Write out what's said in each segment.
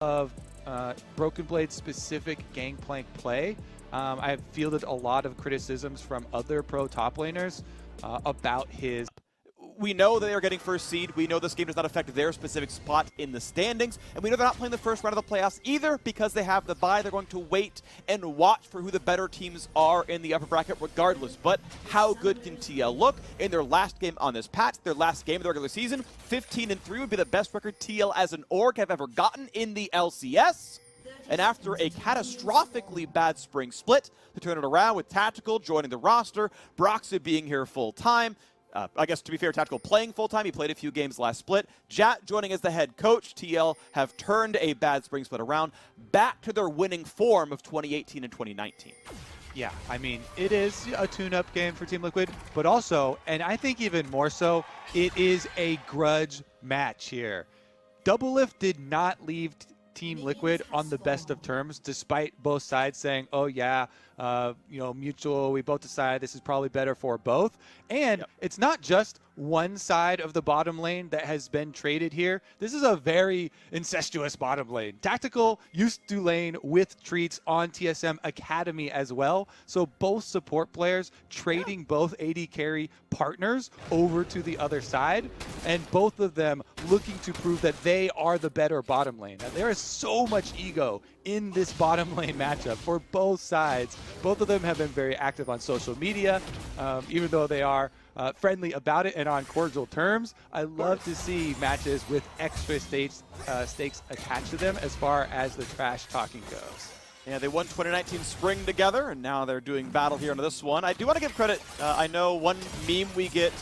of Broken Blade's specific gangplank play. I've fielded a lot of criticisms from other pro top laners about his. We know they are getting first seed. We know this game does not affect their specific spot in the standings. And we know they're not playing the first round of the playoffs either because they have the bye. They're going to wait and watch for who the better teams are in the upper bracket regardless. But how good can TL look in their last game on this patch, their last game of the regular season? 15-3 would be the best record TL as an org have ever gotten in the LCS. And after a catastrophically bad spring split, to turn it around with Tactical joining the roster, Broxa being here full-time, I guess, to be fair, Tactical playing full-time. He played a few games last split. Jat joining as the head coach. TL have turned a bad spring split around back to their winning form of 2018 and 2019. Yeah, I mean, it is a tune-up game for Team Liquid, but also, and I think even more so, it is a grudge match here. Doublelift did not leave Team Liquid on the best of terms, despite both sides saying, oh yeah, mutual, we both decided this is probably better for both. And It's not just one side of the bottom lane that has been traded here. This is a very incestuous bottom lane. Tactical used to lane with Treats on TSM Academy as well. So both support players trading both AD carry partners over to the other side, and both of them looking to prove that they are the better bottom lane. Now, there is so much ego in this bottom lane matchup for both sides. Both of them have been very active on social media, even though they are friendly about it and on cordial terms. I love to see matches with extra stakes attached to them as far as the trash talking goes. Yeah, they won 2019 spring together, and now they're doing battle here into this one. I do want to give credit. I know one meme we get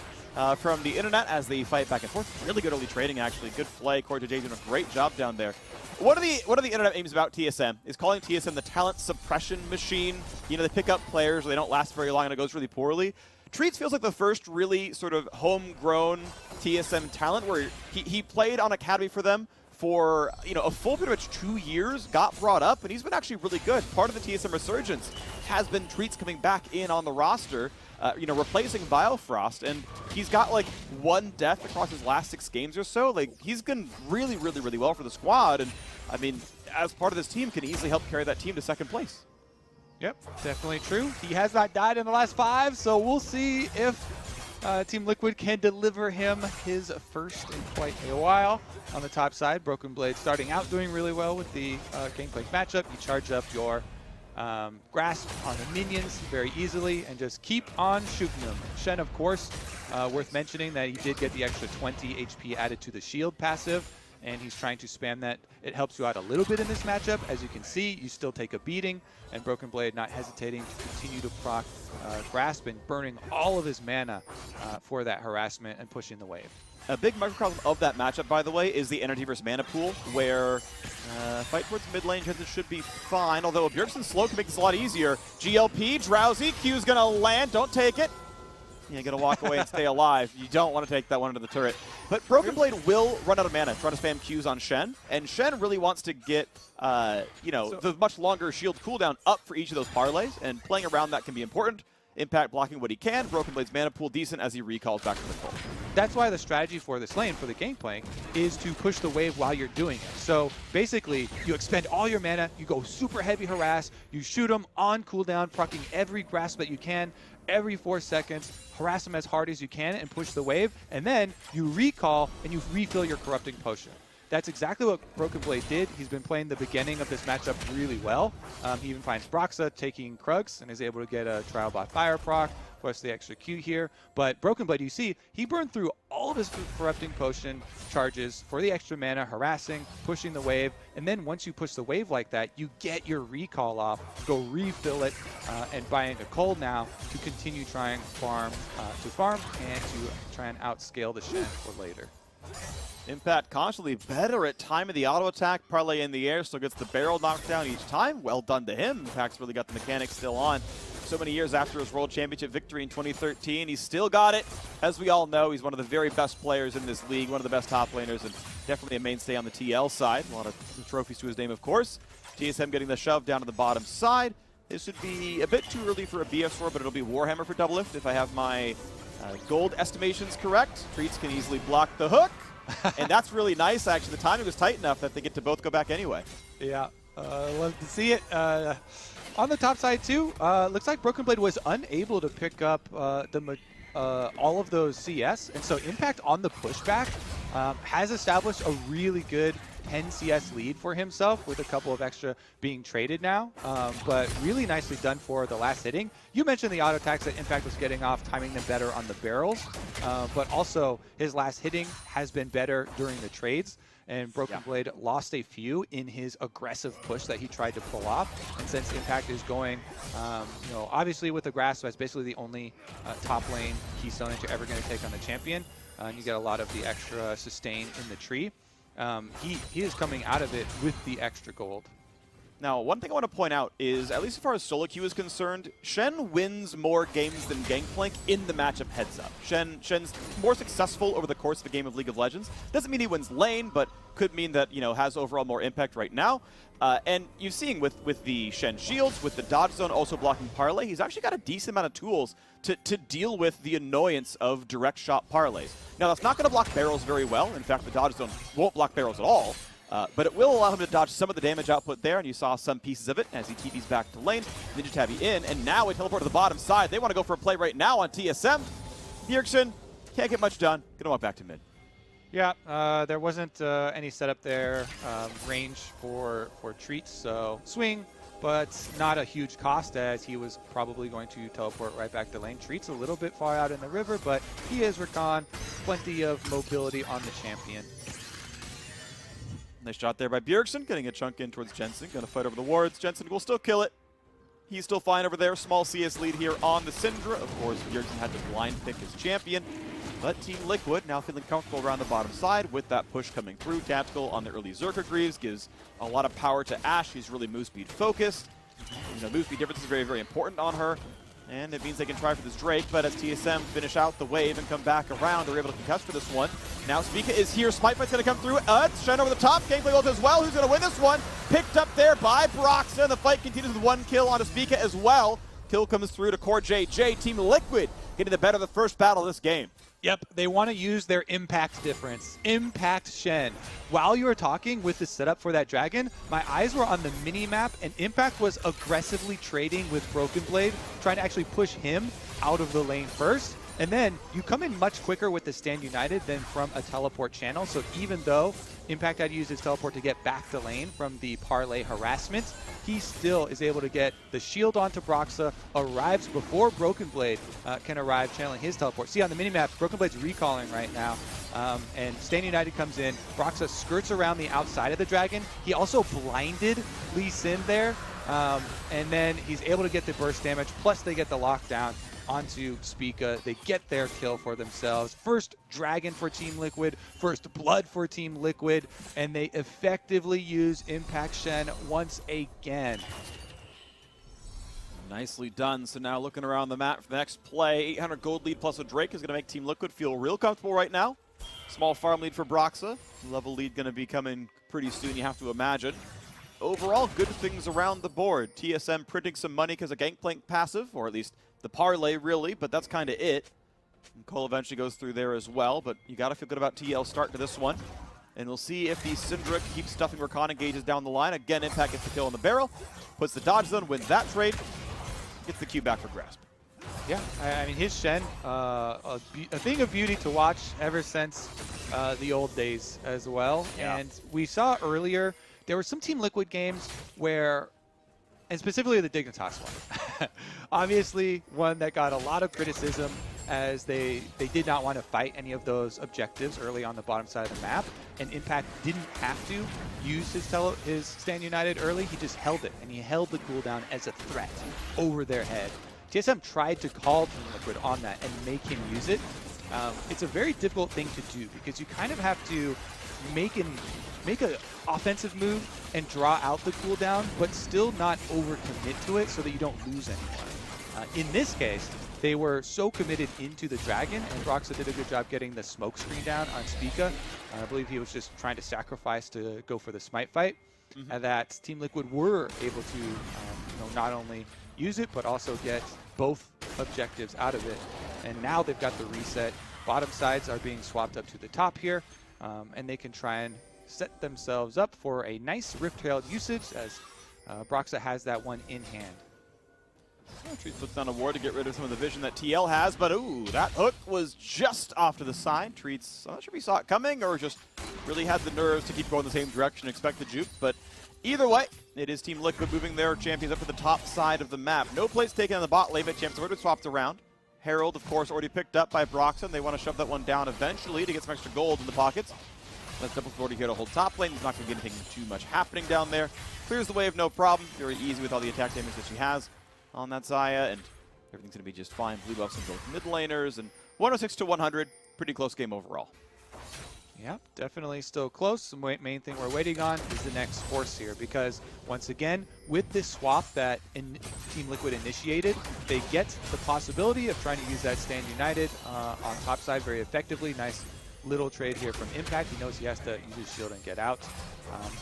from the internet as they fight back and forth. Really good early trading, actually. Good play. Corey J doing a great job down there. One of the internet memes about TSM is calling TSM the talent suppression machine. You know, they pick up players, they don't last very long, and it goes really poorly. Treats feels like the first really sort of homegrown TSM talent where he played on Academy for them for, a full pretty much 2 years, got brought up, and he's been actually really good. Part of the TSM resurgence has been Treats coming back in on the roster, replacing Biofrost, and he's got like 1 death across his last 6 games or so. Like, he's been really, really, really well for the squad, and I mean, as part of this team, can easily help carry that team to 2nd place. Yep, definitely true. He has not died in the last 5, so we'll see if Team Liquid can deliver him his first in quite a while. On the top side, Broken Blade starting out doing really well with the gangplank matchup. You charge up your grasp on the minions very easily and just keep on shooting them. Shen, of course, worth mentioning that he did get the extra 20 HP added to the shield passive, and he's trying to spam that. It helps you out a little bit in this matchup. As you can see, you still take a beating, and Broken Blade not hesitating to continue to proc Grasp and burning all of his mana for that harassment and pushing the wave. A big microcosm of that matchup, by the way, is the energy versus mana pool, where fight towards mid lane chances should be fine, although Bjergsen's slow can make this a lot easier. GLP, Drowsy, Q's gonna land, don't take it. You're going to walk away and stay alive. You don't want to take that one into the turret. But Broken Blade will run out of mana trying to spam Qs on Shen. And Shen really wants to get, the much longer shield cooldown up for each of those parlays. And playing around that can be important. Impact blocking what he can. Broken Blade's mana pool decent as he recalls back to the full. That's why the strategy for this lane, for the gangplank, is to push the wave while you're doing it. So basically, you expend all your mana, you go super heavy harass, you shoot them on cooldown, proccing every grasp that you can, every 4 seconds, harass them as hard as you can and push the wave, and then you recall and you refill your corrupting potion. That's exactly what Broken Blade did. He's been playing the beginning of this matchup really well. He even finds Broxa taking Krugs and is able to get a Trial by Fire proc, plus the extra Q here. But Broken Blade, you see, he burned through all of his Corrupting Potion charges for the extra mana, harassing, pushing the wave, and then once you push the wave like that, you get your recall off, go refill it, and buying a cold now to continue trying farm and to try and outscale the Shen for later. Impact constantly better at time of the auto attack. Parlay in the air, still gets the barrel knocked down each time. Well done to him. Impact's really got the mechanics still on. So many years after his World Championship victory in 2013, he's still got it. As we all know, he's one of the very best players in this league, one of the best top laners, and definitely a mainstay on the TL side. A lot of trophies to his name, of course. TSM getting the shove down to the bottom side. This would be a bit too early for a BF sword, but it'll be Warhammer for Doublelift if I have my gold estimations correct. Treats can easily block the hook. And that's really nice, actually. The timing was tight enough that they get to both go back anyway. Yeah, love to see it. On the top side too, looks like Broken Blade was unable to pick up all of those CS, and so Impact on the pushback has established a really good 10 CS lead for himself, with a couple of extra being traded now, but really nicely done for the last hitting. You mentioned the auto attacks that Impact was getting off, timing them better on the barrels, but also his last hitting has been better during the trades. And Broken Blade lost a few in his aggressive push that he tried to pull off. And since Impact is going, obviously with the Grasp, that's basically the only top lane keystone that you're ever going to take on the champion. And you get a lot of the extra sustain in the tree. He is coming out of it with the extra gold. Now, one thing I want to point out is, at least as far as solo queue is concerned, Shen wins more games than Gangplank in the matchup heads up. Shen's more successful over the course of a game of League of Legends. Doesn't mean he wins lane, but could mean that, has overall more impact right now. And you've seen with the Shen shields, with the dodge zone also blocking parlay, he's actually got a decent amount of tools to deal with the annoyance of direct shot parlays. Now, that's not going to block barrels very well. In fact, the dodge zone won't block barrels at all. But it will allow him to dodge some of the damage output there, and you saw some pieces of it as he TPs back to lane. Ninja Tabby in, and now we teleport to the bottom side. They want to go for a play right now on TSM. Bjergsen can't get much done. Gonna walk back to mid. Yeah, there wasn't any setup there, range for treats, so swing, but not a huge cost, as he was probably going to teleport right back to lane. Treats a little bit far out in the river, but he is Rakan. Plenty of mobility on the champion. Nice shot there by Bjergsen, getting a chunk in towards Jensen. Going to fight over the wards. Jensen will still kill it. He's still fine over there. Small CS lead here on the Syndra. Of course, Bjergsen had to blind pick his champion. But Team Liquid now feeling comfortable around the bottom side with that push coming through. Tactical on the early Zerker Greaves gives a lot of power to Ashe. He's really move speed focused. Move speed difference is very, very important on her. And it means they can try for this Drake, but as TSM finish out the wave and come back around, they're able to contest for this one. Now Spica is here. Smite Fight's going to come through. It's Shen over the top. Gameplay ult as well. Who's going to win this one? Picked up there by Broxah. The fight continues with one kill onto Spica as well. Kill comes through to Core JJ. Team Liquid getting the better of the first battle of this game. Yep, they want to use their impact difference. Impact Shen. While you were talking with the setup for that dragon, my eyes were on the mini-map, and Impact was aggressively trading with Broken Blade, trying to actually push him out of the lane first. And then you come in much quicker with the Stand United than from a teleport channel. So even though Impact had used his teleport to get back to lane from the parlay harassment, he still is able to get the shield onto Broxah, arrives before Broken Blade can arrive, channeling his teleport. See on the minimap, Broken Blade's recalling right now, and Stand United comes in. Broxah skirts around the outside of the dragon. He also blinded Lee Sin there, and then he's able to get the burst damage, plus they get the lockdown onto Spica. They get their kill for themselves. First dragon for Team Liquid, first blood for Team Liquid, and they effectively use Impact Shen once again. Nicely done. So now looking around the map for the next play, 800 gold lead plus a Drake is going to make Team Liquid feel real comfortable right now. Small farm lead for Broxah. Level lead going to be coming pretty soon, you have to imagine. Overall, good things around the board. TSM printing some money because of Gangplank passive, or at least the parlay, really, but that's kind of it. And Cole eventually goes through there as well, but you got to feel good about TL start to this one. And we'll see if the Syndra keeps stuffing Rakan engages down the line. Again, Impact gets the kill on the barrel, puts the dodge zone, wins that trade, gets the Q back for Grasp. Yeah, I mean, his Shen, a thing of beauty to watch ever since the old days as well. Yeah. And we saw earlier, there were some Team Liquid games where, and specifically the Dignitas one, obviously one that got a lot of criticism as they did not want to fight any of those objectives early on the bottom side of the map, and Impact didn't have to use his Stand United early. He just held it, and he held the cooldown as a threat over their head. TSM tried to call Team Liquid on that and make him use it. It's a very difficult thing to do because you kind of have to make an offensive move and draw out the cooldown, but still not overcommit to it so that you don't lose anyone. In this case, they were so committed into the dragon, and Broxah did a good job getting the smoke screen down on Spica. I believe he was just trying to sacrifice to go for the smite fight, and that Team Liquid were able to not only use it, but also get both objectives out of it. And now they've got the reset. Bottom sides are being swapped up to the top here. and they can try and set themselves up for a nice Rift-Tailed usage as Broxa has that one in hand. Treats puts down a ward to get rid of some of the vision that TL has, but ooh, that hook was just off to the side. Treats, I'm not sure if he saw it coming or just really had the nerves to keep going the same direction, expect the juke, but either way, it is Team Liquid moving their champions up to the top side of the map. No plays taken on the bot lane, but champs have already swapped around. Herald, of course, already picked up by Broxton. They want to shove that one down eventually to get some extra gold in the pockets. Let's double already here to hold top lane. He's not going to get anything too much happening down there. Clears the wave, no problem. Very easy with all the attack damage that she has on that Xayah, and everything's going to be just fine. Blue buffs on both mid laners, and 106 to 100. Pretty close game overall. Yeah, definitely still close. The main thing we're waiting on is the next force here, because once again, with this swap that Team Liquid initiated, they get the possibility of trying to use that Stand United on top side very effectively. Nice little trade here from Impact. He knows he has to use his shield and get out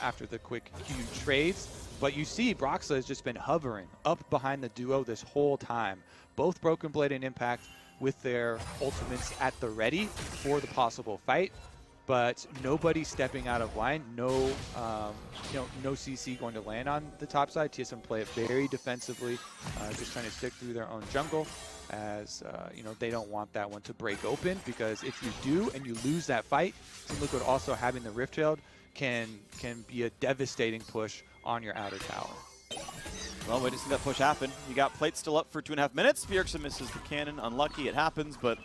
after the quick huge trades. But you see Broxa has just been hovering up behind the duo this whole time. Both Broken Blade and Impact with their ultimates at the ready for the possible fight. But nobody stepping out of line. No, no CC going to land on the top side. TSM play it very defensively, just trying to stick through their own jungle, as they don't want that one to break open, because if you do and you lose that fight, Team Liquid also having the Rift-Tailed can be a devastating push on your outer tower. Well, we just see that push happen. You got plate still up for 2.5 minutes. Bjergsen misses the cannon. Unlucky, it happens, but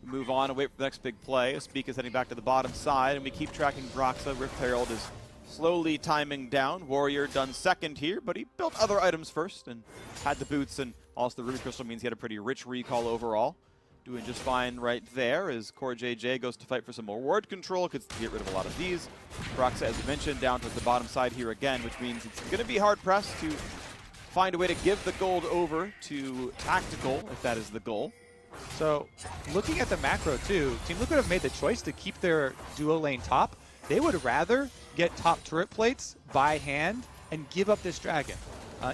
we move on and wait for the next big play. Speak is heading back to the bottom side, and we keep tracking Broxa. Rift Herald is slowly timing down. Warrior done second here, but he built other items first and had the boots, and also the Ruby Crystal means he had a pretty rich recall overall. Doing just fine right there as Core JJ goes to fight for some more ward control, could get rid of a lot of these. Broxa, as we mentioned, down to the bottom side here again, which means it's going to be hard pressed to find a way to give the gold over to Tactical, if that is the goal. So, looking at the macro too, Team Liquid have made the choice to keep their duo lane top. They would rather get top turret plates by hand and give up this dragon.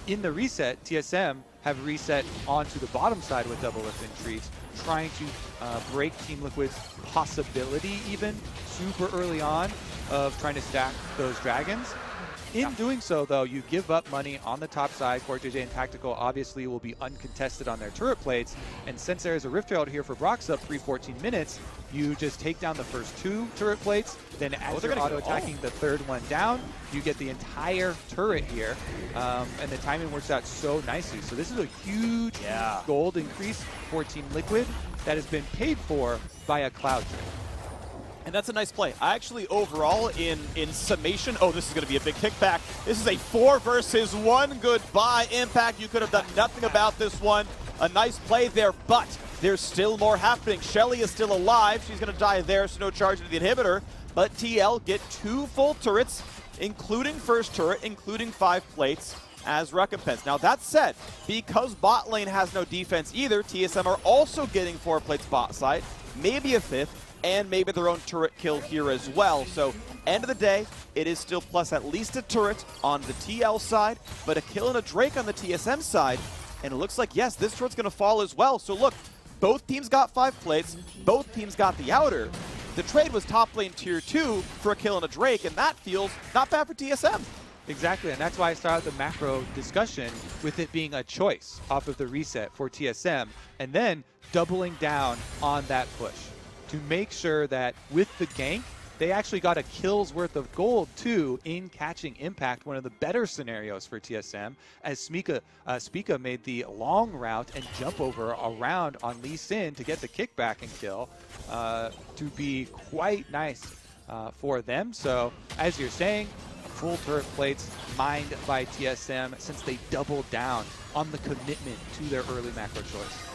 In the reset, TSM have reset onto the bottom side with double lift and treats, trying to break Team Liquid's possibility even super early on of trying to stack those dragons. In doing so, though, you give up money on the top side. Core JJ and Tactical obviously will be uncontested on their turret plates. And since there is a Rift Herald here for Broxa, 3-14 minutes, you just take down the first 2 turret plates. Then as you're auto-attacking the third one down, you get the entire turret here. And the timing works out so nicely. So this is a huge gold increase for Team Liquid that has been paid for by a Cloud trade. And that's a nice play. I actually, overall, in summation, oh, this is going to be a big kickback. This is a 4 versus 1. Goodbye, Impact. You could have done nothing about this one. A nice play there, but there's still more happening. Shelly is still alive. She's going to die there, so no charge into the inhibitor. But TL get 2 full turrets, including first turret, including 5 plates as recompense. Now, that said, because bot lane has no defense either, TSM are also getting 4 plates bot side, maybe a 5th, and maybe their own turret kill here as well. So, end of the day, it is still plus at least a turret on the TL side, but a kill and a Drake on the TSM side. And it looks like, yes, this turret's going to fall as well. So look, both teams got 5 plates, both teams got the outer. The trade was top lane tier 2 for a kill and a Drake, and that feels not bad for TSM. Exactly, and that's why I started the macro discussion with it being a choice off of the reset for TSM, and then doubling down on that push to make sure that with the gank, they actually got a kill's worth of gold too in catching Impact, one of the better scenarios for TSM, as Spica made the long route and jump over around on Lee Sin to get the kickback and kill to be quite nice for them. So as you're saying, full turret plates mined by TSM since they doubled down on the commitment to their early macro choice.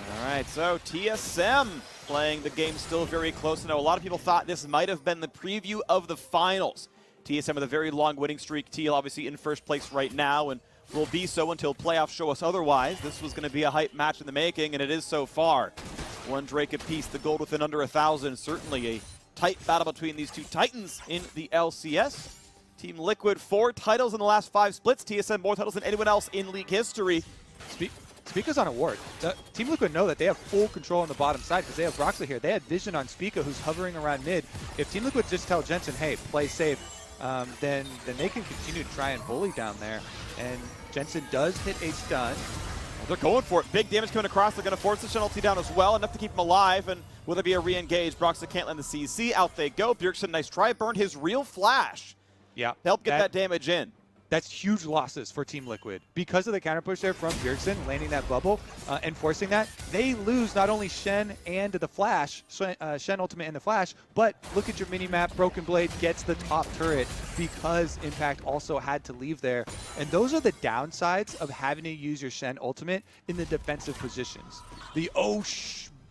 All right, so TSM playing the game still very close. I know a lot of people thought this might have been the preview of the finals. TSM with a very long winning streak. TL obviously in first place right now and will be so until playoffs show us otherwise. This was going to be a hype match in the making, and it is so far. 1 Drake apiece, the gold within under 1,000. Certainly a tight battle between these 2 titans in the LCS. Team Liquid, 4 titles in the last 5 splits. TSM more titles than anyone else in league history. Spica's on a ward. Team Liquid know that they have full control on the bottom side because they have Broxah here. They had vision on Spica, who's hovering around mid. If Team Liquid just tell Jensen, hey, play safe, then they can continue to try and bully down there. And Jensen does hit a stun. Well, they're going for it. Big damage coming across. They're going to force the Shen ulti down as well, enough to keep him alive. And will there be a re-engage? Broxah can't land the CC. Out they go. Bjergsen, nice try. Burned his real flash. Yeah. Help get that damage in. That's huge losses for Team Liquid. Because of the counter push there from Bjergsen, landing that bubble and forcing that, they lose not only Shen and the Flash, Shen Ultimate and the Flash, but look at your mini-map, Broken Blade gets the top turret because Impact also had to leave there. And those are the downsides of having to use your Shen Ultimate in the defensive positions. The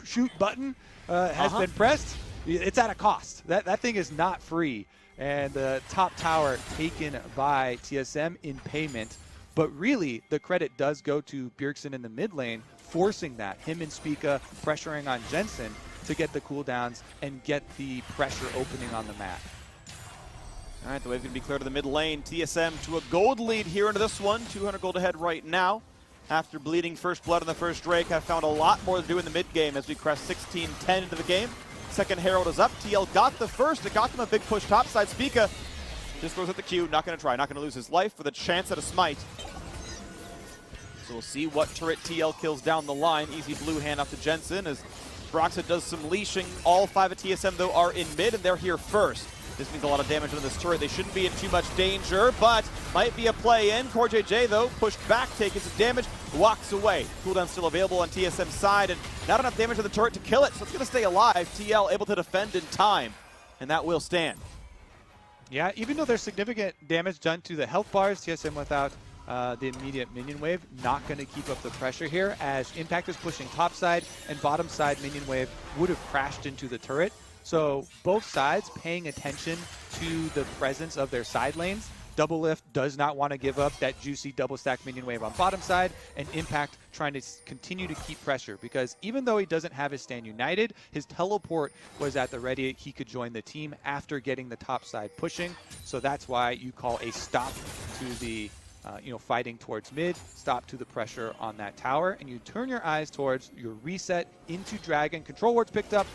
shoot button has been pressed. It's at a cost. That thing is not free. And the top tower taken by TSM in payment. But really, the credit does go to Bjergsen in the mid lane, forcing that. Him and Spica pressuring on Jensen to get the cooldowns and get the pressure opening on the map. All right, the wave's going to be clear to the mid lane. TSM to a gold lead here into this one. 200 gold ahead right now. After bleeding first blood in the first Drake, I've found a lot more to do in the mid game as we crest 16-10 into the game. Second Herald is up. TL got the first. It got them a big push topside. Spica just goes at the Q. Not going to try. Not going to lose his life with a chance at a smite. So we'll see what turret TL kills down the line. Easy blue hand off to Jensen as Broxah does some leashing. All 5 of TSM, though, are in mid, and they're here first. This means a lot of damage on this turret. They shouldn't be in too much danger, but might be a play in. CoreJJ, though, pushed back, taking some damage, walks away. Cooldown still available on TSM's side, and not enough damage to the turret to kill it, so it's going to stay alive. TL able to defend in time, and that will stand. Yeah, even though there's significant damage done to the health bars, TSM without the immediate minion wave, not going to keep up the pressure here as Impact is pushing top side and bottom side minion wave would have crashed into the turret. So both sides paying attention to the presence of their side lanes. Double Lift does not want to give up that juicy double stack minion wave on bottom side, and Impact trying to continue to keep pressure because even though he doesn't have his Stand United, his teleport was at the ready. He could join the team after getting the top side pushing. So that's why you call a stop to the fighting towards mid, stop to the pressure on that tower, and you turn your eyes towards your reset into Dragon. Control wards picked up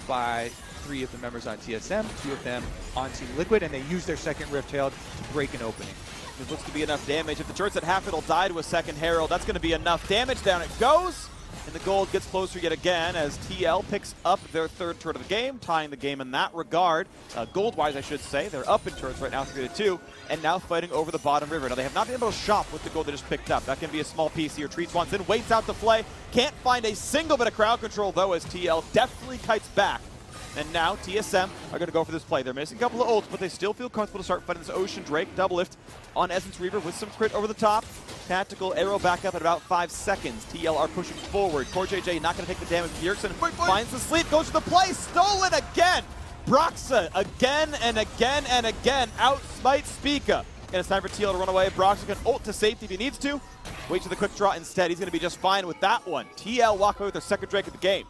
by 3 of the members on TSM, 2 of them on Team Liquid, and they use their second Rift Herald to break an opening. It looks to be enough damage. If the turret's at half, it'll die to a second Herald. That's going to be enough damage. Down it goes. And the gold gets closer yet again as TL picks up their 3rd turret of the game, tying the game in that regard. Gold-wise, I should say. They're up in turrets right now, 3-2, and now fighting over the bottom river. Now, they have not been able to shop with the gold they just picked up. That can be a small piece here. Treats wants in, waits out the play. Can't find a single bit of crowd control, though, as TL definitely kites back. And now TSM are going to go for this play. They're missing a couple of ults, but they still feel comfortable to start fighting this Ocean Drake. Double lift on Essence Reaver with some crit over the top. Tactical arrow back up at about 5 seconds. TL are pushing forward. CoreJJ not going to take the damage. Bjergsen finds the sleep, goes to the play, stolen again. Broxah again and again and again outsmites Spica. And it's time for TL to run away. Broxah can ult to safety if he needs to. Wait for the quick draw instead. He's going to be just fine with that one. TL walk away with their second Drake of the game.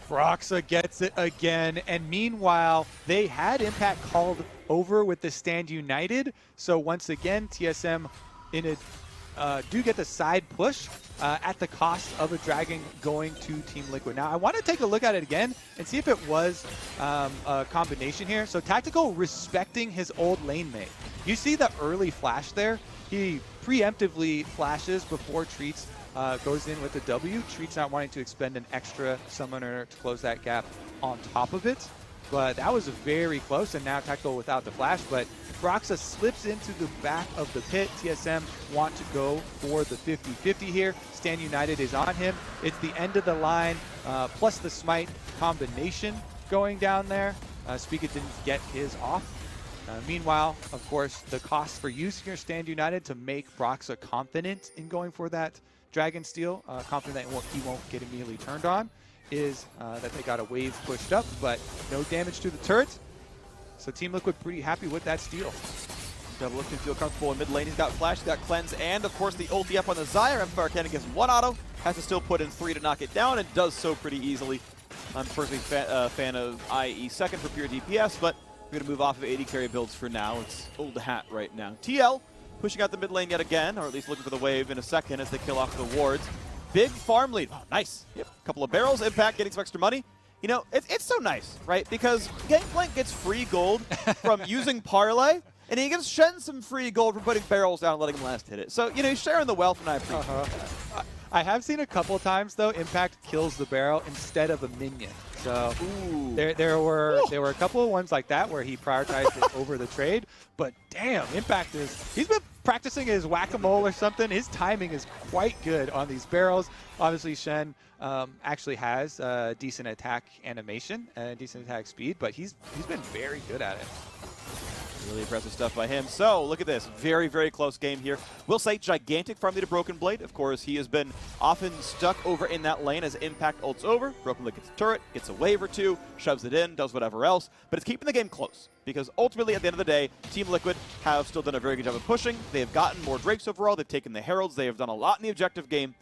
Broxah gets it again, and meanwhile, they had Impact called over with the Stand United, so once again, TSM do get the side push at the cost of a Dragon going to Team Liquid. Now, I want to take a look at it again and see if it was a combination here. So Tactical respecting his old lane mate. You see the early flash there? He preemptively flashes before Treats goes in with the W. Treats not wanting to expend an extra summoner to close that gap on top of it. But that was very close, and now Tactical without the flash. But Broxah slips into the back of the pit. TSM want to go for the 50-50 here. Stand United is on him. It's the end of the line, plus the smite combination going down there. Spica didn't get his off. Meanwhile, of course, the cost for using your Stand United to make Broxah confident in going for that Dragon Steal, confident that he won't get immediately turned on, is that they got a wave pushed up, but no damage to the turret. So Team Liquid pretty happy with that steal. Double Lift can feel comfortable in mid lane. He's got Flash, he's got Cleanse, and of course the ulti up on the Zyre. Empire Cannon gets 1 auto, has to still put in 3 to knock it down, and does so pretty easily. I'm personally a fan of IE second for pure DPS, but we're going to move off of 80 carry builds for now. It's old hat right now. TL pushing out the mid lane yet again, or at least looking for the wave in a second as they kill off the wards. big farm lead. Oh, nice. Yep. Couple of barrels. Impact getting some extra money. You know, it's so nice, right? Because Gangplank gets free gold from using Parlay, and he gives Shen some free gold for putting barrels down and letting him last hit it. So, you know, he's sharing the wealth, and I appreciate that. I have seen a couple times though Impact kills the barrel instead of a minion. So there were a couple of ones like that where he prioritized it over the trade. But damn, Impact he's been practicing his whack-a-mole or something. His timing is quite good on these barrels. Obviously Shen actually has decent attack animation and decent attack speed, but he's been very good at it. Really impressive stuff by him. So, look at this. Very, very close game here. We'll say gigantic farm lead to Broken Blade. Of course, he has been often stuck over in that lane as Impact ults over. Broken Blade gets a turret, gets a wave or two, shoves it in, does whatever else. But it's keeping the game close. Because ultimately, at the end of the day, Team Liquid have still done a very good job of pushing. They have gotten more Drakes overall. They've taken the Heralds. They have done a lot in the objective game.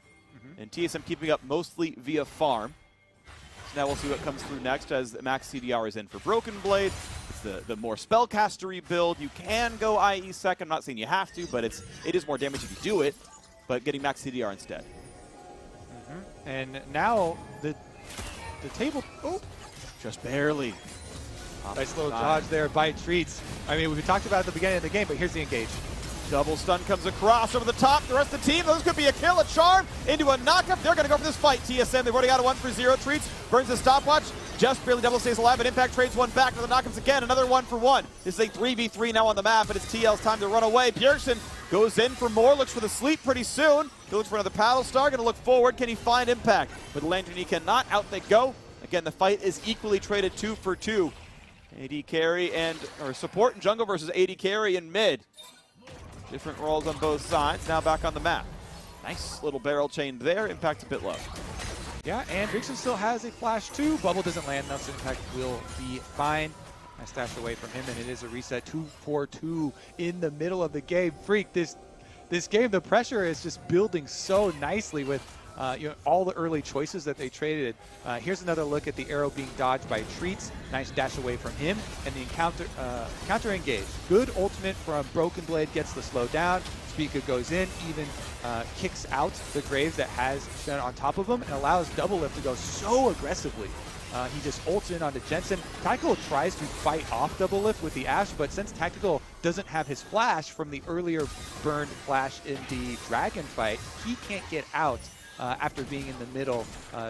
And TSM keeping up mostly via farm. So now we'll see what comes through next as Max CDR is in for Broken Blade. It's the more spellcastery build. You can go IE second. I'm not saying you have to, but it is more damage if you do it. But getting Max CDR instead. And now the table. Oh, just barely. Nice little dodge there by Treats. I mean, we talked about it at the beginning of the game, but here's the engage. Double stun comes across over the top. The rest of the team, this could be a kill, a charm, into a knockup. They're going to go for this fight. TSM, they've already got a 1-for-0. Treats burns the stopwatch. Just barely double stays alive, and Impact trades one back for the knockups again. Another 1-for-1. This is a 3v3 now on the map, and it's TL's time to run away. Bjergsen goes in for more, looks for the sleep pretty soon. He looks for another paddle star, going to look forward. Can he find Impact? With Lantern, he cannot. Out they go. Again, the fight is equally traded 2-for-2. AD carry or support in jungle versus AD carry in mid. Different roles on both sides. Now back on the map. Nice little barrel chain there. Impact a bit low. Yeah, and Bjergsen still has a flash too. Bubble doesn't land enough, so Impact will be fine. I stashed away from him, and it is a reset. 2-4-2 in the middle of the game. Freak, this game, the pressure is just building so nicely with all the early choices that they traded. Here's another look at the arrow being dodged by Treats. Nice dash away from him, and the counter engage. Good ultimate from Broken Blade, gets the slow down. Spica goes in, even kicks out the Graves that has Shen on top of him, and allows Double Lift to go so aggressively. He just ults in onto Jensen. Tactical tries to fight off Double Lift with the Ashe, but since Tactical doesn't have his flash from the earlier burned flash in the Dragon fight, he can't get out after being in the middle,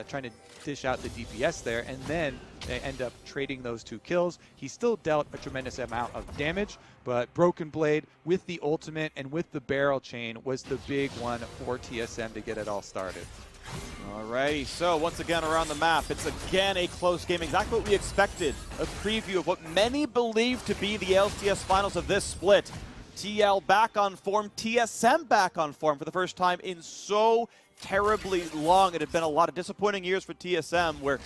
trying to dish out the DPS there, and then they end up trading those 2 kills. He still dealt a tremendous amount of damage, but Broken Blade with the ultimate and with the barrel chain was the big one for TSM to get it all started. Alrighty, so once again around the map, it's again a close game, exactly what we expected. A preview of what many believe to be the LCS finals of this split. TL back on form, TSM back on form for the first time in so terribly long. It had been a lot of disappointing years for TSM where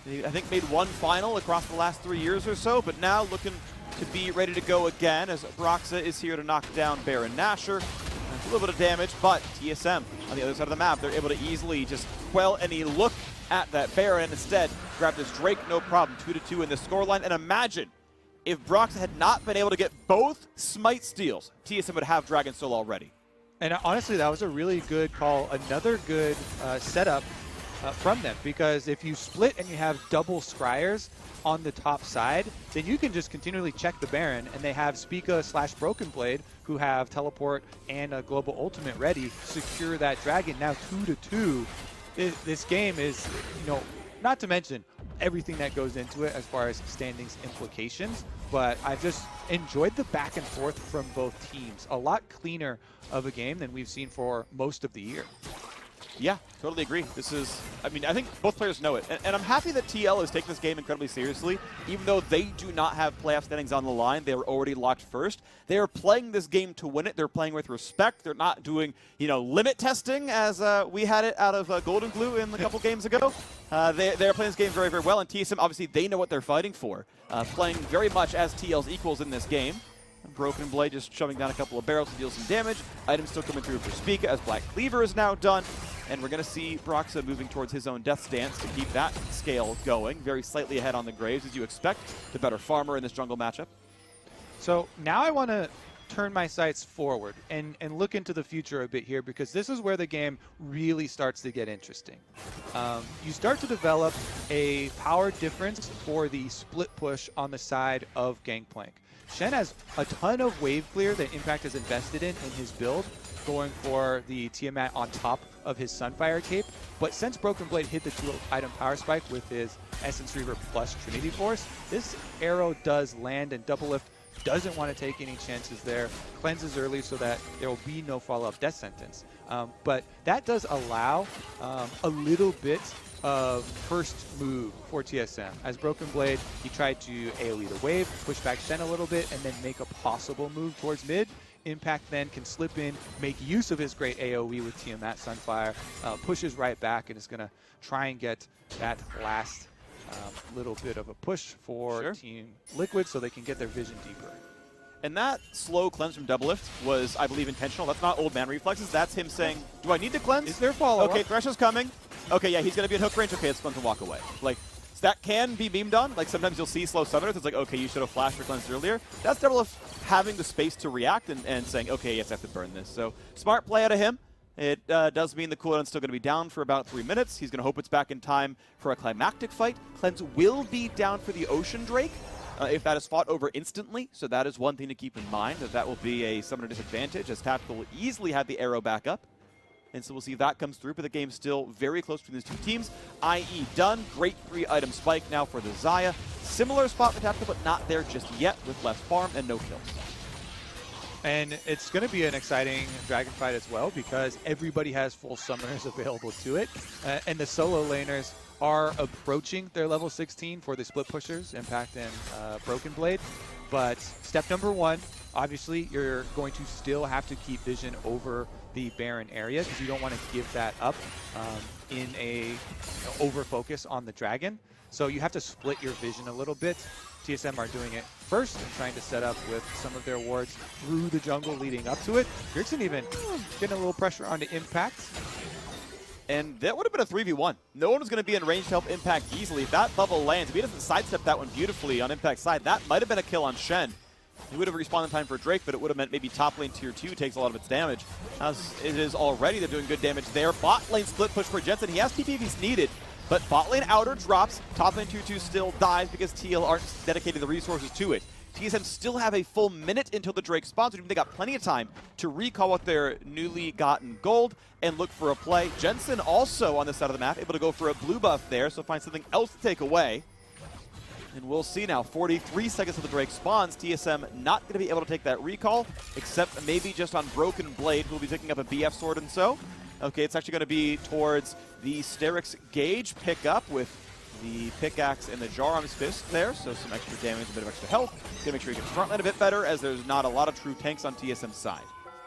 they, I think, made one final across the last 3 years or so, but now looking to be ready to go again as Broxa is here to knock down Baron Nashor. A little bit of damage, but TSM on the other side of the map, they're able to easily just quell any look at that Baron and instead grab this Drake, no problem. 2-2 in the scoreline. And imagine if Broxa had not been able to get both Smite steals, TSM would have Dragon Soul already. And honestly, that was a really good call. Another good setup from them, because if you split and you have double Scryers on the top side, then you can just continually check the Baron, and they have Spica / Broken Blade, who have teleport and a global ultimate ready, secure that dragon. Now 2-2. This game is, not to mention everything that goes into it as far as standings implications, but I've just enjoyed the back and forth from both teams. A lot cleaner of a game than we've seen for most of the year. Yeah, totally agree. This is, I think both players know it. And I'm happy that TL is taking this game incredibly seriously. Even though they do not have playoff standings on the line, they are already locked first. They are playing this game to win it. They're playing with respect. They're not doing, limit testing as we had it out of Golden Glue in a couple games ago. They're playing this game very, very well. And TSM, obviously, they know what they're fighting for. Playing very much as TL's equals in this game. Broken Blade just shoving down a couple of barrels to deal some damage. Items still coming through for Spica as Black Cleaver is now done. And we're going to see Broxa moving towards his own death stance to keep that scale going. Very slightly ahead on the Graves, as you expect. The better farmer in this jungle matchup. So now I want to turn my sights forward and look into the future a bit here, because this is where the game really starts to get interesting. You start to develop a power difference for the split push on the side of Gangplank. Shen has a ton of wave clear that Impact has invested in his build, going for the Tiamat on top of his Sunfire cape. But since Broken Blade hit the 2-item power spike with his Essence Reaver plus Trinity Force, this arrow does land, and Doublelift doesn't want to take any chances there. Cleanses early so that there will be no follow-up death sentence. But that does allow a little bit of first move for TSM. As Broken Blade, he tried to AoE the wave, push back Shen a little bit, and then make a possible move towards mid. Impact then can slip in, make use of his great AoE with Tiamat Sunfire, pushes right back, and is going to try and get that last little bit of a push for Team Liquid so they can get their vision deeper. And that slow cleanse from Doublelift was, I believe, intentional. That's not old man reflexes. That's him saying, do I need to cleanse? Is there follow-up? Okay, Thresh is coming. Okay, yeah, he's going to be in hook range. Okay, let's cleanse and walk away. Like, that can be memed on. Like, sometimes you'll see slow summoners. It's like, okay, you should have flashed or cleansed earlier. That's Doublelift having the space to react and saying, okay, yes, I have to burn this. So, smart play out of him. It does mean the cooldown's still going to be down for about 3 minutes. He's going to hope it's back in time for a climactic fight. Cleanse will be down for the Ocean Drake if that is fought over instantly. So that is one thing to keep in mind, that will be a summoner disadvantage, as Tactical will easily have the arrow back up. And so we'll see if that comes through, but the game's still very close between these two teams. IE done. Great 3-item spike now for the Xayah. Similar spot for Tactical, but not there just yet with less farm and no kills. And it's going to be an exciting dragon fight as well, because everybody has full summoners available to it. And the solo laners are approaching their level 16 for the split pushers, Impact and Broken Blade. But step number one, obviously, you're going to still have to keep vision over the Baron area, because you don't want to give that up in a over-focus on the dragon. So you have to split your vision a little bit. TSM are doing it first and trying to set up with some of their wards through the jungle leading up to it. Grixon even getting a little pressure onto Impact. And that would have been a 3v1. No one was going to be in range to help Impact easily. If that bubble lands, if he doesn't sidestep that one beautifully on Impact's side, that might have been a kill on Shen. He would have respawned in time for Drake, but it would have meant maybe top lane tier 2 takes a lot of its damage. As it is already, they're doing good damage there. Bot lane split push for Jensen. He has TP if he's needed, but bot lane outer drops. Top lane tier 2 still dies because TL aren't dedicating the resources to it. TSM still have a full minute until the Drake spawns, which means they got plenty of time to recall with their newly gotten gold and look for a play. Jensen also on this side of the map, able to go for a blue buff there, so find something else to take away. And we'll see now, 43 seconds till the Drake spawns. TSM not going to be able to take that recall, except maybe just on Broken Blade, who will be picking up a BF sword and so. Okay, it's actually going to be towards the Sterix Gauge pickup with the pickaxe and the jar on his fist there, so some extra damage, a bit of extra health. Gonna make sure he gets front line a bit better, as there's not a lot of true tanks on TSM's side.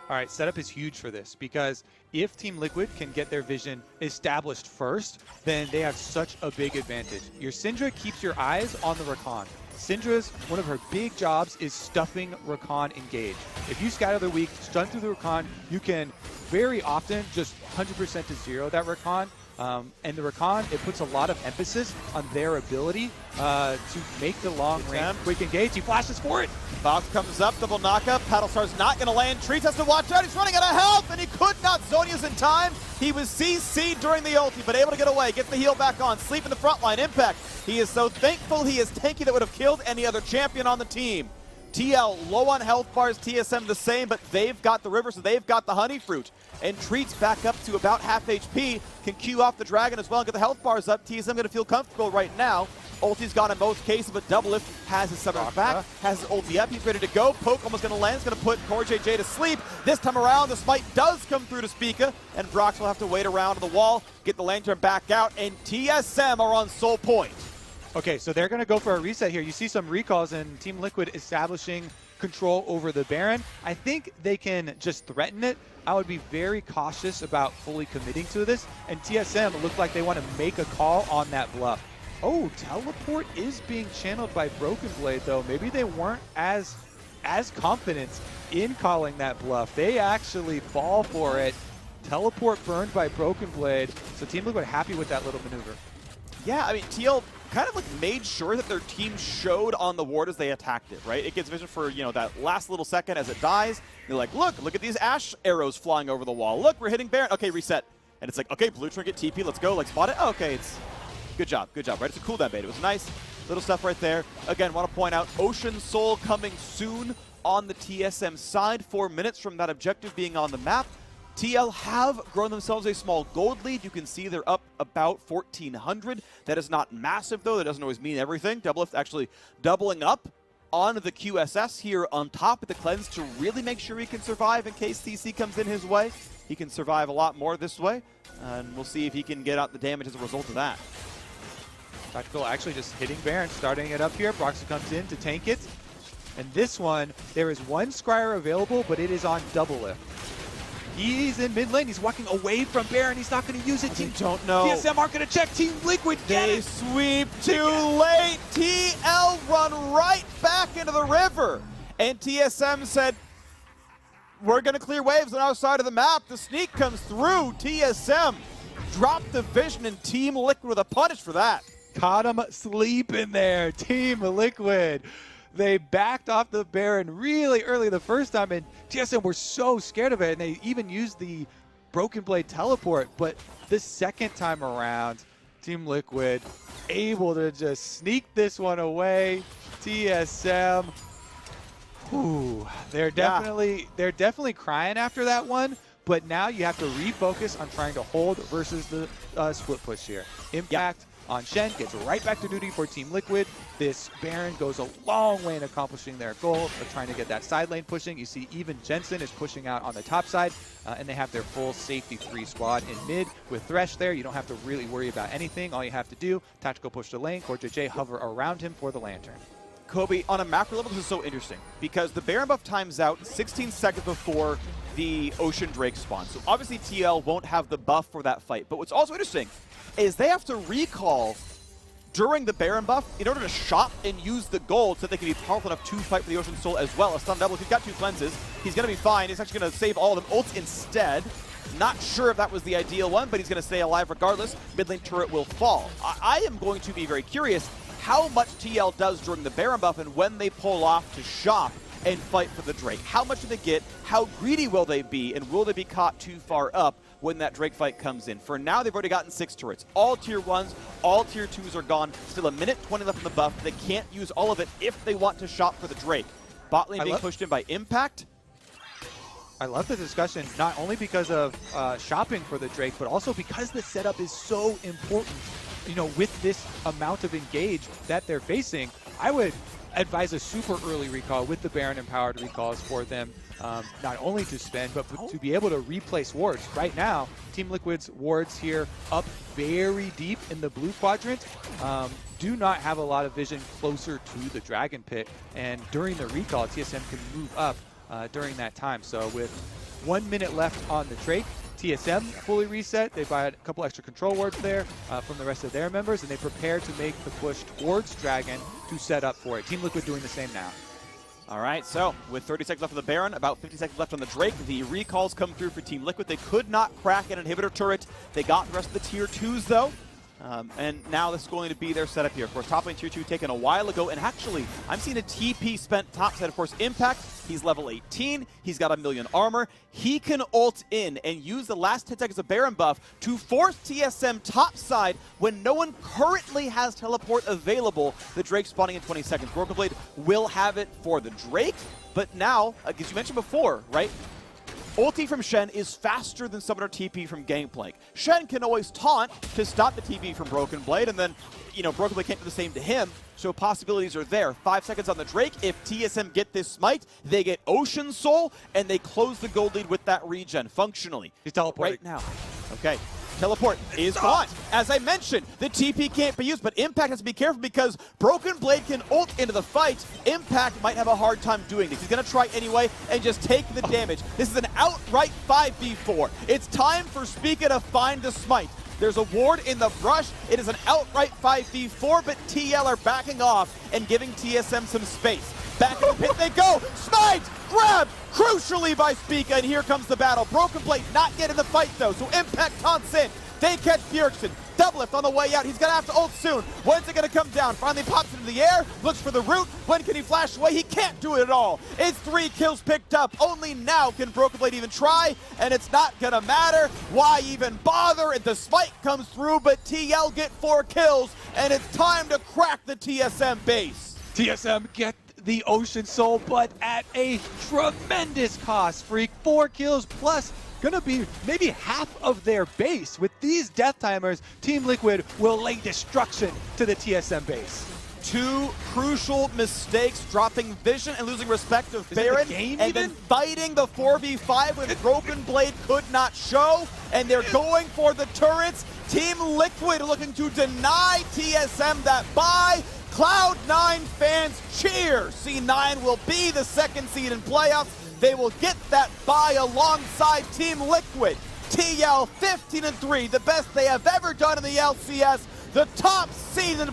All right, setup is huge for this, because if Team Liquid can get their vision established first, then they have such a big advantage. Your Syndra keeps your eyes on the Rakan. Syndra's, one of her big jobs is stuffing Rakan engage. If you scatter the weak, stun through the Rakan, you can very often just 100% to zero that Rakan. And the Rakan, it puts a lot of emphasis on their ability to make the long range quick engage. He flashes for it. Fox comes up, double knockup. Paddlestar's not going to land. Trees has to watch out. He's running out of health, and he could not Zonia's in time. He was CC'd during the ulti, but able to get away. Gets the heal back on. Sleep in the front line. Impact. He is so thankful he is tanky that would have killed any other champion on the team. TL low on health bars, TSM the same, but they've got the river, so they've got the honey fruit. And Treats back up to about half HP, can queue off the dragon as well and get the health bars up. TSM gonna feel comfortable right now. Ulti's gone in both cases, but Doublelift has his summoner back, has his ulti up, he's ready to go. Poke almost gonna land, it's gonna put Core JJ to sleep. This time around, the smite does come through to Spica, and Brox will have to wait around on the wall, get the lantern back out, and TSM are on Soul Point. Okay, so they're going to go for a reset here. You see some recalls and Team Liquid establishing control over the Baron. I think they can just threaten it. I would be very cautious about fully committing to this. And TSM looked like they want to make a call on that bluff. Oh, teleport is being channeled by Broken Blade, though. Maybe they weren't as confident in calling that bluff. They actually fall for it. Teleport burned by Broken Blade. So Team Liquid happy with that little maneuver. Yeah, I mean, TL kind of like made sure that their team showed on the ward as they attacked it, right? It gets vision for, you know, that last little second as it dies. You're like, look at these Ashe arrows flying over the wall. Look, we're hitting Baron. Okay, reset. And it's like, okay, blue trinket TP, let's go, like spot it. Oh, okay, it's good job, right? It's a cooldown bait. It was nice little stuff right there. Again, want to point out Ocean Soul coming soon on the TSM side, 4 minutes from that objective being on the map. TL have grown themselves a small gold lead. You can see they're up about 1,400. That is not massive, though. That doesn't always mean everything. Doublelift actually doubling up on the QSS here on top of the cleanse to really make sure he can survive in case CC comes in his way. He can survive a lot more this way, and we'll see if he can get out the damage as a result of that. Tactical actually just hitting Baron, starting it up here. Broxy comes in to tank it. And this one, there is one Scryer available, but it is on Doublelift. He's in mid lane. He's walking away from Baron. He's not going to use it. Team don't know. TSM aren't going to check. Team Liquid get They sweep too late. TL run right back into the river. And TSM said, we're going to clear waves on our side of the map. The sneak comes through. TSM dropped the vision, and Team Liquid with a punish for that. Caught him sleeping there. Team Liquid. They backed off the Baron really early the first time, and TSM were so scared of it, and they even used the Broken Blade teleport. But the second time around, Team Liquid able to just sneak this one away. TSM, whew, they're definitely crying after that one. But now you have to refocus on trying to hold versus the split push here. Impact on Shen gets right back to duty for Team Liquid. This Baron goes a long way in accomplishing their goal of trying to get that side lane pushing. You see even Jensen is pushing out on the top side, and they have their full safety 3 squad in mid. With Thresh there, you don't have to really worry about anything. All you have to do, tactical push the lane, CoreJJ hover around him for the Lantern. Kobe, on a macro level, this is so interesting because the Baron buff times out 16 seconds before the Ocean Drake spawn. So obviously TL won't have the buff for that fight. But what's also interesting is they have to recall during the Baron buff in order to shop and use the gold so they can be powerful enough to fight for the Ocean Soul as well. A stun double, if he's got 2 cleanses, he's going to be fine. He's actually going to save all of them. Ults instead. Not sure if that was the ideal one, but he's going to stay alive regardless. Mid lane turret will fall. I am going to be very curious how much TL does during the Baron buff and when they pull off to shop and fight for the Drake. How much do they get? How greedy will they be? And will they be caught too far up when that Drake fight comes in? For now, they've already gotten 6 turrets. All tier 1s, all tier 2s are gone. Still a minute 20 left in the buff. They can't use all of it if they want to shop for the Drake. Bot lane being pushed in by Impact. I love the discussion, not only because of shopping for the Drake, but also because the setup is so important. You know, with this amount of engage that they're facing, I would advise a super early recall with the Baron empowered recalls for them, not only to spend, but to be able to replace wards. Right now, Team Liquid's wards here up very deep in the blue quadrant do not have a lot of vision closer to the Dragon Pit, and during the recall, TSM can move up during that time. So with 1 minute left on the Drake, TSM fully reset. They buy a couple extra control wards there from the rest of their members, and they prepare to make the push towards Dragon to set up for it. Team Liquid doing the same now. All right, so with 30 seconds left on the Baron, about 50 seconds left on the Drake, the recalls come through for Team Liquid. They could not crack an inhibitor turret. They got the rest of the tier 2s, though. And now this is going to be their setup here. Of course, top lane tier 2 taken a while ago, and actually, I'm seeing a TP spent top side. Of course, Impact, he's level 18, he's got 1,000,000 armor. He can ult in and use the last 10 seconds of Baron buff to force TSM top side when no one currently has teleport available. The Drake spawning in 20 seconds. Broken Blade will have it for the Drake, but now, as you mentioned before, right? Ulti from Shen is faster than Summoner TP from Gangplank. Shen can always taunt to stop the TP from Broken Blade, and then, you know, Broken Blade can't do the same to him, so possibilities are there. 5 seconds on the Drake. If TSM get this smite, they get Ocean Soul, and they close the gold lead with that regen, functionally. He's teleporting. Right now. Okay. Teleport is gone. As I mentioned, the TP can't be used, but Impact has to be careful because Broken Blade can ult into the fight. Impact might have a hard time doing this. He's going to try anyway and just take the damage. This is an outright 5v4. It's time for Spica to find the smite. There's a ward in the brush. It is an outright 5v4, but TL are backing off and giving TSM some space. Back in the pit they go. Smite! Grab! Crucially by Spica, and here comes the battle. Broken Blade not yet in the fight, though, so Impact taunts in. They catch Bjergsen. Doublelift on the way out. He's going to have to ult soon. When's it going to come down? Finally pops into the air, looks for the root. When can he flash away? He can't do it at all. It's 3 kills picked up. Only now can Broken Blade even try, and it's not going to matter. Why even bother? The spike comes through, but TL get 4 kills, and it's time to crack the TSM base. TSM get the Ocean Soul, but at a tremendous cost. Freak, 4 kills plus gonna be maybe half of their base. With these death timers, Team Liquid will lay destruction to the TSM base. 2 crucial mistakes, dropping Vision and losing respect of Baron, and then fighting the 4v5 when Broken Blade could not show, and they're going for the turrets. Team Liquid looking to deny TSM that buy. Cloud9 fans cheer. C9 will be the 2nd seed in playoffs. They will get that bye alongside Team Liquid. TL 15-3, the best they have ever done in the LCS, the top seed in